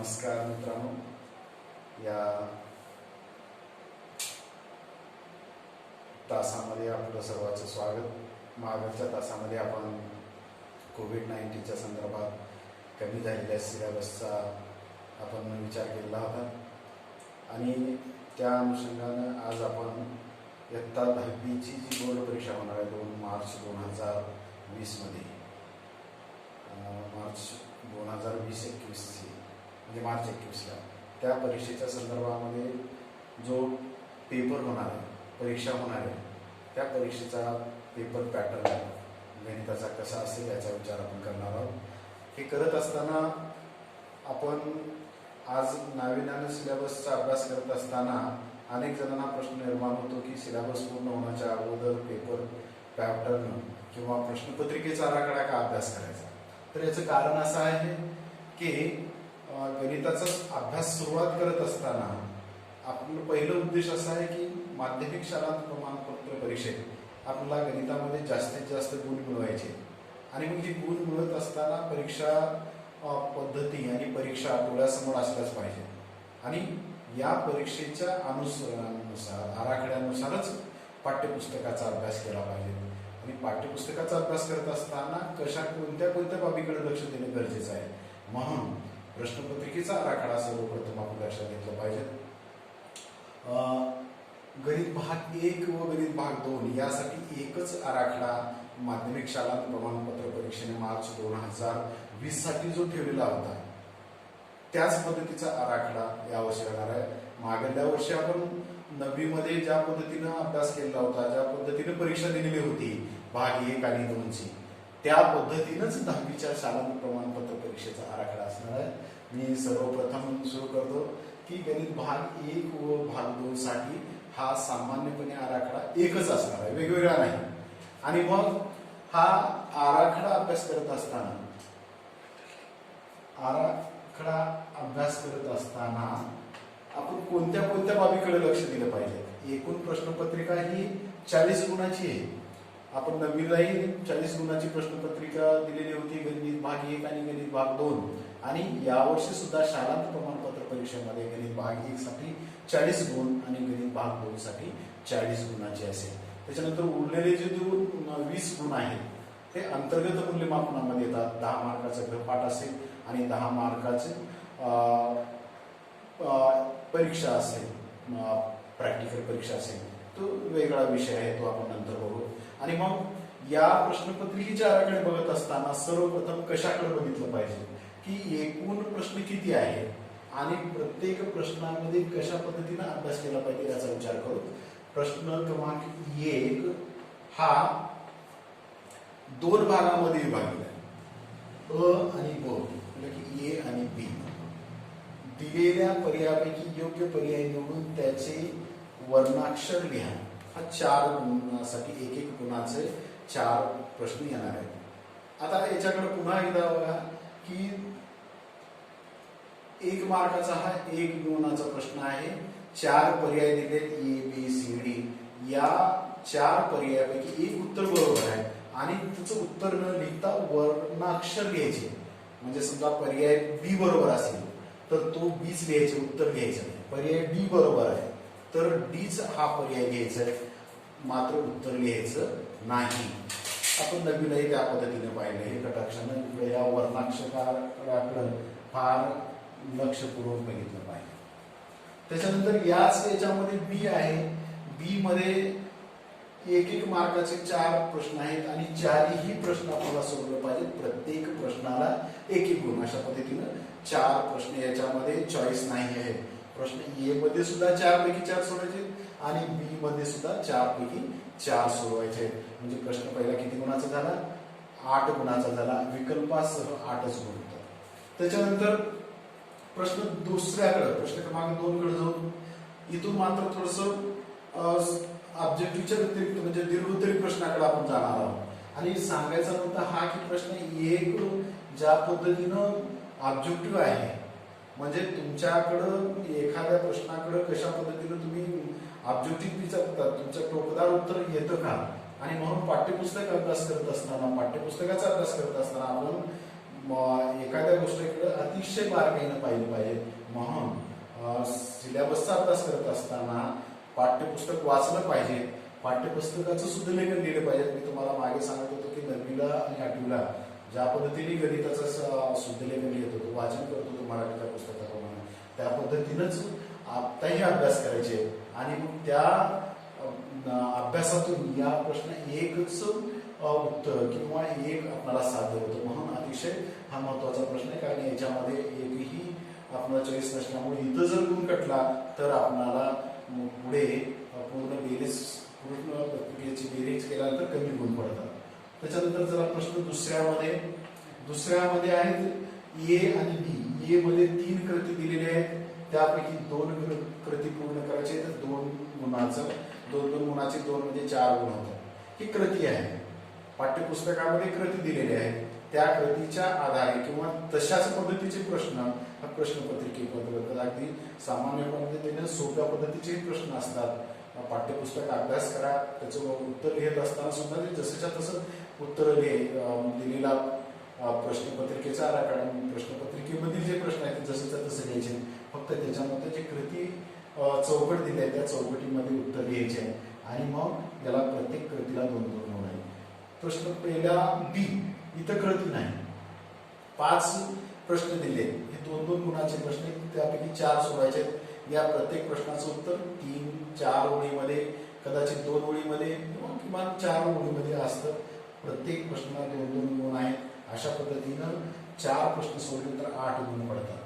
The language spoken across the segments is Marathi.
नमस्कार मित्रांनो, या तासामध्ये आपलं सर्वांचं स्वागत। मागच्या तासामध्ये आपण कोविड-19च्या संदर्भात कमी झालेल्या सिलेबसचा आपण विचार केला होता आणि त्या अनुषंगानं आज आपण इयत्ता 10वीची जी बोर्ड परीक्षा होणार आहे 2 मार्च 2020 मध्ये, मार्च 2020-21 म्हणजे मार्च 21ला त्या परीक्षेच्या संदर्भामध्ये जो पेपर होणार आहे, परीक्षा होणार आहे, त्या परीक्षेचा पेपर पॅटर्न गणिताचा कसा असेल याचा विचार आपण करणार आहोत। हे करत असताना आपण आज नाविन्यानं सिलेबसचा अभ्यास करत असताना अनेक जणांना प्रश्न निर्माण होतो की सिलेबस पूर्ण होण्याच्या अगोदर पेपर पॅटर्न किंवा प्रश्नपत्रिकेचा आराखडा का अभ्यास करायचा। तर याचं कारण असं आहे की गणिताचा अभ्यास सुरुवात करत असताना आपलं पहिलं उद्देश असा आहे की माध्यमिक शाळा प्रमाणपत्र परीक्षेत आपल्याला गणितामध्ये जास्तीत जास्त गुण मिळवायचे आणि मग हे गुण मिळवत असताना परीक्षा पद्धती आणि परीक्षा डोळ्यासमोर असल्याच पाहिजे आणि या परीक्षेच्या अनुसार आराखड्यानुसारच पाठ्यपुस्तकाचा अभ्यास केला पाहिजे आणि पाठ्यपुस्तकाचा अभ्यास करत असताना कोणत्या बाबीकडे लक्ष देणे गरजेचं आहे। म्हणून प्रश्नपत्रिकेचा आराखडा सर्वप्रथम आपण लक्षात घेतला पाहिजे। गणित भाग 1 व गणित भाग 2 यासाठी एकच आराखडा माध्यमिक शाळा प्रमाणपत्र परीक्षेने मार्च 2020 साठी जो ठेवलेला होता त्याच पद्धतीचा आराखडा यावर्षी होणार आहे। मागल्या वर्षी आपण 9वी मध्ये ज्या पद्धतीने अभ्यास केला होता, ज्या पद्धतीने परीक्षा दिलेली होती भाग 1 आणि 2 ची, त्या पद्धतीनेच 10वीच्या शाळा प्रमाणपत्र परीक्षेचा आराखडा असणार आहे। मी सर्वप्रथम सुरू करतो की गणित भाग 1 व भाग 2 साठी हा सामान्यपणे आराखडा एकच असणार आहे, वेगवेगळा नाही। आणि मग हा आराखडा अभ्यास करत असताना आपण कोणत्या बाबीकडे लक्ष दिलं पाहिजे। एकूण प्रश्नपत्रिका ही 40 गुणाची आहे। आपण 9वीलाही 40 गुणाची प्रश्नपत्रिका दिलेली होती गणित भाग 1 आणि गणित भाग 2 आणि यावर्षी सुद्धा शाळा प्रमाणपत्र परीक्षेमध्ये गणित भाग 1 साठी 40 गुण आणि गणित भाग 2 साठी 40 गुणाचे असेल। त्याच्यानंतर उरलेले जे 20 गुण आहेत ते अंतर्गत मूल्यमापनामध्ये येतात। 10 मार्काचा गृहपाठ असेल आणि 10 मार्काचे परीक्षा असेल, प्रॅक्टिकल परीक्षा असेल, तो वेगळा विषय आहे, तो आपण नंतर बघू। आणि मग या प्रश्नपत्रिकेच्या आराखडे बघत असताना सर्वप्रथम कशाकडे बघितलं पाहिजे की एकूण प्रश्न किती आहे आणि प्रत्येक प्रश्नामध्ये कशा पद्धतीने अभ्यास केला पाहिजे याचा विचार करू। प्रश्न क्रमांक 1 हा 2 भागामध्ये विभागला आहे, अ आणि ब, म्हणजे की ए आणि बी। दिलेल्या पर्यायापैकी योग्य पर्याय निवडून त्याचे वर्णाक्षर लिहा। हा 4 गुणासाठी 1-1 गुणाचे 4 प्रश्न येणार आहेत। आता याच्याकडे पुन्हा एकदा बघा की 1 मार्काचा हा 1 गुणाचा प्रश्न आहे। 4 पर्याय दिलेत ए बी सी डी, या 4 पर्यायापैकी एक उत्तर बरोबर आहे आणि त्याचं उत्तर न लिहिता वर्णाक्षर लिहायचे। म्हणजे समजा पर्याय बी बरोबर असेल तर तो बीच लिहायचे, उत्तर लिहायचं नाही। पर्याय डी बरोबर आहे तर डीच हा पर्याय घ्यायचा आहे, मात्र उत्तर लिहायचं नाही। आपण 9वीलाही त्या पद्धतीने पाहिलं। हे कटाक्षाने या वर्णाक्षराकडे फार लक्षपूर्वक बघितलं पाहिजे। त्याच्यानंतर याच्यामध्ये बी आहे। बी मध्ये 1-1 मार्काचे 4 प्रश्न आहेत आणि 4ही प्रश्न आपल्याला सोडवले पाहिजे। प्रत्येक प्रश्नाला 1-1 गुण, अशा पद्धतीने 4 प्रश्न याच्यामध्ये चॉईस नाही आहे। प्रश्न ए मध्ये सुद्धा 4 पैकी 4 सोडवायचे आणि बी मध्ये सुद्धा 4 पैकी 4 सोडवायचे। म्हणजे प्रश्न पहिला किती गुणाचा झाला? 8 गुणाचा झाला। विकल्पासह 8च गुण होतात। त्याच्यानंतर प्रश्न प्रश्न क्रमांक 2 कडे जाऊन इथून मात्र थोडस ऑब्जेक्टिव्हच्या व्यतिरिक्त म्हणजे दीर्घोत्तरी प्रश्नाकडे आपण जाणार आहोत। आणि सांगायचा मुद्दा हा की प्रश्न 1 ज्या पद्धतीनं ऑब्जेक्टिव्ह आहे, म्हणजे तुमच्याकडं एखाद्या प्रश्नाकडे कशा पद्धतीने तुम्ही ऑब्जेक्टिव्ह विचारता, तुमचं टोकदार उत्तर येतं का। आणि म्हणून पाठ्यपुस्तकाचा अभ्यास करत असताना आपण एखाद्या गोष्टीकडे अतिशय बारकाईनं पाहिलं पाहिजे. म्हणून सिलेबसचा अभ्यास करत असताना पाठ्यपुस्तक वाचलं पाहिजे, पाठ्यपुस्तकाचं सुद्धलेखन लिहिलं पाहिजे. मी तुम्हाला मागे सांगत होतो की 9वीला आणि 8वीला ज्या पद्धतीने गणिताचं शुद्धलेखन लिहित होतो, वाचन करत होतो मराठीच्या पुस्तकाप्रमाणे, त्या पद्धतीनंच आत्ताही अभ्यास करायचे. आणि मग त्या अभ्यासातून या प्रश्न एकच उत्तर किंवा एक आपल्याला साध्य होतं. म्हणून अतिशय हा महत्वाचा प्रश्न आहे, कारण याच्यामध्ये एकही आपला चॉईस नसल्यामुळे इथं जर गुण कटला तर आपल्याला पुढे पूर्ण प्रक्रियेची बेरीज केल्यानंतर कमी गुण पडतात. त्याच्यानंतर जरा प्रश्न दुसऱ्यामध्ये आहेत ए आणि बी. ए मध्ये 3 कृती दिलेल्या आहेत, त्यापैकी 2 कृती पूर्ण करायचे, तर 2 गुणाचे 2 म्हणजे 4 गुण होतात. ही कृती आहे, पाठ्यपुस्तकामध्ये कृती दिलेली आहे, त्या कृतीच्या आधारे किंवा तशाच पद्धतीचे प्रश्न प्रश्नपत्रिकेबद्दल अगदी सामान्य पद्धतीने सोप्या पद्धतीचे प्रश्न असतात. पाठ्यपुस्तक अभ्यास करा, त्याचं उत्तर लिहित असताना सुद्धा ते जसंच्या तसं उत्तर दिलेला प्रश्नपत्रिकेचा आराखडा, प्रश्नपत्रिकेमधील जे प्रश्न आहेत जसंच्या तसं लिहायचे. फक्त त्याच्यामध्ये जे कृती चौकट दिली आहे त्या चौकटीमध्ये उत्तर लिहायचे आणि मग याला प्रत्येक कृतीला 2-2 गुण आहे. प्रश्न पहिला बी, इथं कृती नाही, 5 प्रश्न दिले, हे 2-2 गुणाचे प्रश्न आहेत, त्यापैकी 4 सोडवायचे. या प्रत्येक प्रश्नाचं उत्तर 3-4 ओळीमध्ये, कदाचित 2 ओळीमध्ये किंवा किमान 4 ओळीमध्ये असतं. प्रत्येक प्रश्नाला 2-2 गुण आहेत. अशा पद्धतीनं 4 प्रश्न सोडले तर 8 गुण पडतात.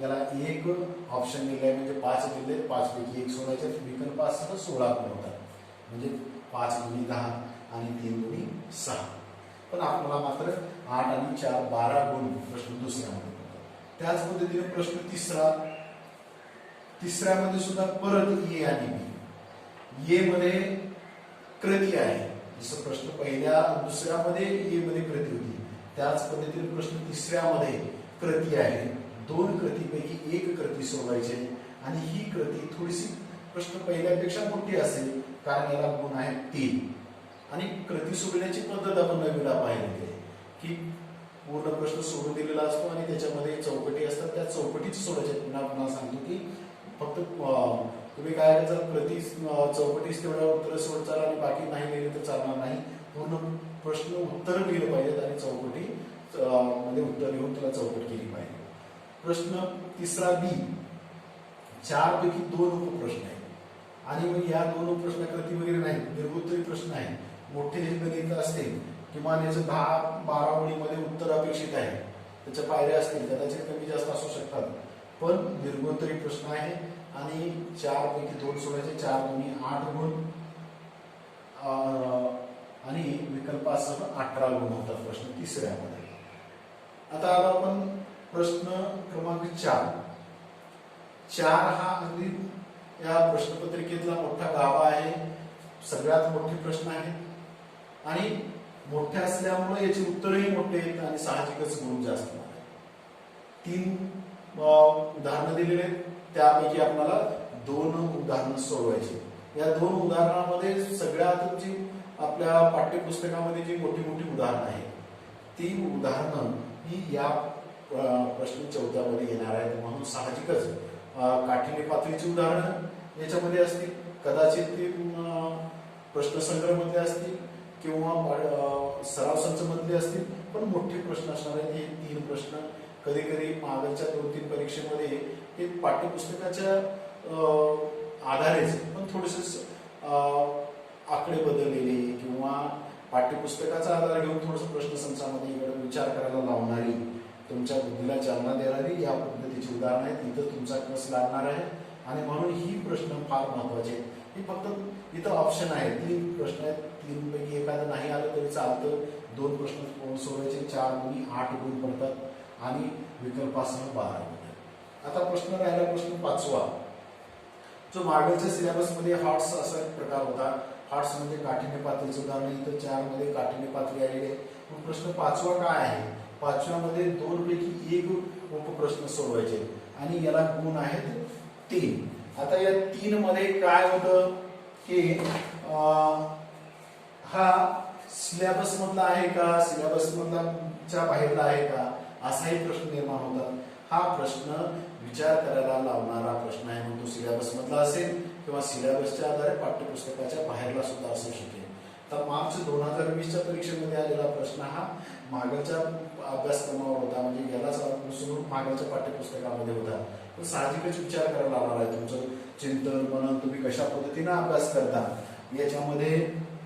याला एक ऑप्शन दिलाय म्हणजे 5 दिले, 5 पैकी 1 सोडायचे, विकल्पासह 16 गुण होतात. म्हणजे 5 गुणी 10 आणि 3 गुणी 6. पण आपल्याला मात्र 8 आणि 4 12 गुण प्रश्न दुसऱ्यामध्ये पडतात. त्याच पद्धतीने प्रश्न तिसऱ्यामध्ये सुद्धा परत ए आणि बी. ए मध्ये कृती आहे, जसं प्रश्न दुसऱ्यामध्ये ए मध्ये कृती होती, त्याच पद्धतीने प्रश्न तिसऱ्यामध्ये कृती आहे. 2 कृतीपैकी 1 कृती सोडवायची आणि ही कृती थोडीशी प्रश्न पहिल्यापेक्षा मोठी असेल, कारण याला गुण आहेत 3. आणि कृती सोडण्याची पद्धत आपण 9वीला पाहिलेली आहे की पूर्ण प्रश्न सोडून दिलेला असतो आणि त्याच्यामध्ये चौकटी असतात, त्या चौकटीच सोडायच्या. पुन्हा सांगतो की फक्त तुम्ही काय करायचं, प्रति चौकटीच तेवढ्या उत्तर सोडचाल आणि बाकी नाही लिहिले तर चालणार नाही. पूर्ण प्रश्न उत्तर लिहिलं पाहिजेत आणि चौकटी मध्ये उत्तर लिहून त्याला चौकट केली पाहिजे. प्रश्न तिसरा बी, 4 पैकी 2 उपप्रश्न आहेत आणि मग या 2 उपप्रश्न कृती वगैरे नाही, दीर्घोत्तरी प्रश्न आहे. मोठे जे गणित असतील किमान याचं 10-12 ओळीमध्ये उत्तर अपेक्षित आहे, त्याच्या पायऱ्या असतील, कदाचित कमी जास्त असू शकतात, पण दीर्घोत्तरी प्रश्न आहे आणि 4 पैकी 2 सोडायचे, 4 गुणी 8 गुण आणि विकल्पासह 18 गुण होतात प्रश्न तिसऱ्यामध्ये. आता आपण प्रश्न क्रमांक 4 हा अगदी या प्रश्नपत्रिकेतला मोठा गाभा आहे, सगळ्यात मोठे प्रश्न आहेत आणि मोठे असल्यामुळे याची उत्तरही मोठे आहेत आणि साहजिकच गुण जास्त आहेत. 3 उदाहरणं दिलेले आहेत, त्यापैकी आपल्याला 2 उदाहरणं सोडवायची. या 2 उदाहरणामध्ये सगळ्यात जी आपल्या पाठ्यपुस्तकामध्ये जी मोठी उदाहरणं आहेत ती उदाहरणं ही या प्रश्न 14मध्ये येणार आहेत. म्हणून साहजिकच काठिण्य पातळीची उदाहरणं याच्यामध्ये असतील, कदाचित ती प्रश्नसंग्रह मधले असतील किंवा सराव संच मधले असतील, पण मोठे प्रश्न असणार आहेत. हे 3 प्रश्न कधी कधी मागच्या 2-3 परीक्षेमध्ये हे पाठ्यपुस्तकाच्या आधारेच पण थोडेसे आकडे बदललेले किंवा पाठ्यपुस्तकाचा आधार घेऊन थोडस प्रश्नसंचामध्ये इकडे विचार करायला लावणारी, तुमच्या बुद्धीला चालना देणारी या पद्धतीची उदाहरणं आहेत. इथं तुमचा कस लागणार आहे आणि म्हणून ही प्रश्न फार महत्वाचे आहेत. ही फक्त इथं ऑप्शन आहे, 3 प्रश्न आहेत, 3 पैकी एखादं नाही आलं तरी चालतं. 2 प्रश्न सोडवायचे, 4 गुणी 8 गुण पडतात आणि विकल्पासह 12 गुण. आता प्रश्न राहिला प्रश्न 5वा, जो मागच्या सिलेबस मध्ये हॉट्स असा एक प्रकार होता. हॉट्स म्हणजे काठिण्य पातळीचं उदाहरण, इथं 4 मध्ये काठिण्य पातळी आलेली आहे. पण प्रश्न 5वा काय आहे, 5व्यामध्ये 2 पैकी 1 उपप्रश्न सोडवायचे आणि याला गुण आहेत 3. आता या 3 मध्ये काय होतं की हा सिलेबस मधला आहे का, सिलेबस मधला बाहेरला आहे का, असाही प्रश्न निर्माण होतात. हा प्रश्न विचार करायला लावणारा प्रश्न आहे, मग तो सिलेबस मधला असेल किंवा सिलेबसच्या आधारे पाठ्यपुस्तकाच्या बाहेरला सुद्धा असू शकेल. तर मार्च 2020च्या परीक्षेमध्ये आलेला प्रश्न हा मागच्या अभ्यासक्रमावर होता, म्हणजे यालाच अनुसरून मागच्या पाठ्यपुस्तकामध्ये होता. तर साहजिकच विचार करायला लावणार आहे. तुमचं चिंतन मनन तुम्ही कशा पद्धतीने अभ्यास करता, याच्यामध्ये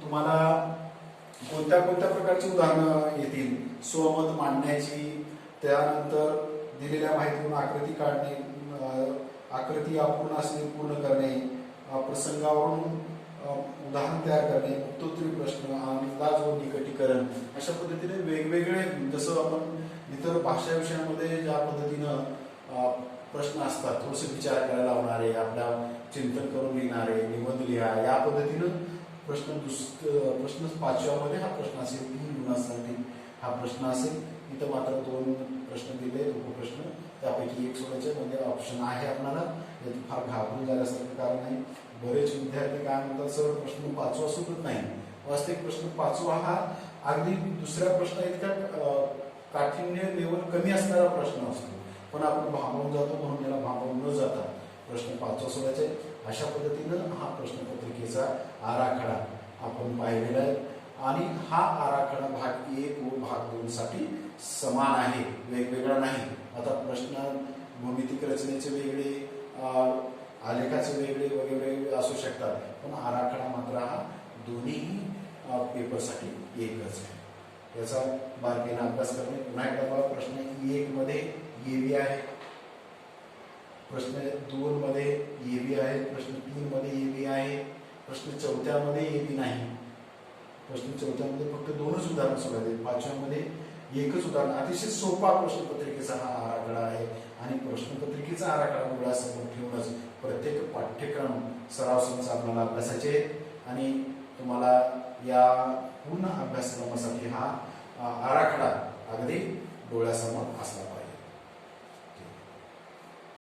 तुम्हाला कोणत्या कोणत्या प्रकारची उदाहरणं येतील. स्वमत मांडण्याची, त्यानंतर दिलेल्या माहितीतून आकृती काढणे, आकृती अपूर्ण असणे पूर्ण करणे, प्रसंगावरून उदाहरण तयार करणे, उत्तरोत्तरी प्रश्न, अंदाज व निकटीकरण, अशा पद्धतीने वेगवेगळे, जसं आपण इतर भाषा विषयामध्ये ज्या पद्धतीनं प्रश्न असतात, थोडेसे विचार करायला लावणारे, आपल्या चिंतन करून लिहिणारे, निबंध लिहा, या पद्धतीनं प्रश्न 5व्यामध्ये हा प्रश्न असेल. 3 गुणांसाठी हा प्रश्न असेल. इथं मात्र 2 प्रश्न दिले, उपप्रश्न, त्यापैकी एक सोडायचे, म्हणजे ऑप्शन आहे आपल्याला. फार घाबरून जाण्यासारखं कारण नाही. बरेच विद्यार्थी काय म्हणतात, सर प्रश्न 5वा सुटत नाही. वास्तविक प्रश्न 5वा हा अगदी दुसऱ्या प्रश्न इतका काठिण्य लेवल कमी असणारा प्रश्न असतो, पण आपण भांबवून जातो, म्हणून याला भांबवून न जाता प्रश्न 5वा सोडायचे. अशा पद्धतीनं हा प्रश्नपत्रिकेचा आराखडा आपण पाहिलेला आहे, आणि हा आराखडा भाग 1 व भाग 2 साठी समान आहे, वेगवेगळा नाही. आता प्रश्न भूमितिक रचनेचे वेगळे, आलेखाचे वेगळे वगैरे असू शकतात, पण आराखडा मात्र हा दोन्ही पेपरसाठी एकच आहे. याचा बारकाईने अभ्यास करणे. पुन्हा एकदा बघा, प्रश्न 1 मध्ये एबी आहे, प्रश्न 2 मध्ये एबी आहे, प्रश्न 3 मध्ये एबी आहे, प्रश्न 4थ्यामध्ये एबी नाही. प्रश्न 4थ्यामध्ये फक्त 2च उदाहरण सोडायचे, 5व्यामध्ये एकच उदाहरण. अतिशय सोपा प्रश्नपत्रिकेचा हा आराखडा आहे, आणि प्रश्नपत्रिकेचा आराखडा डोळ्यासमोर ठेवूनच प्रत्येक पाठ्यक्रम सराव संच आपल्याला अभ्यासाचे आहेत, आणि तुम्हाला या पूर्ण अभ्यासक्रमासाठी हा आराखडा अगदी डोळ्यासमोर असला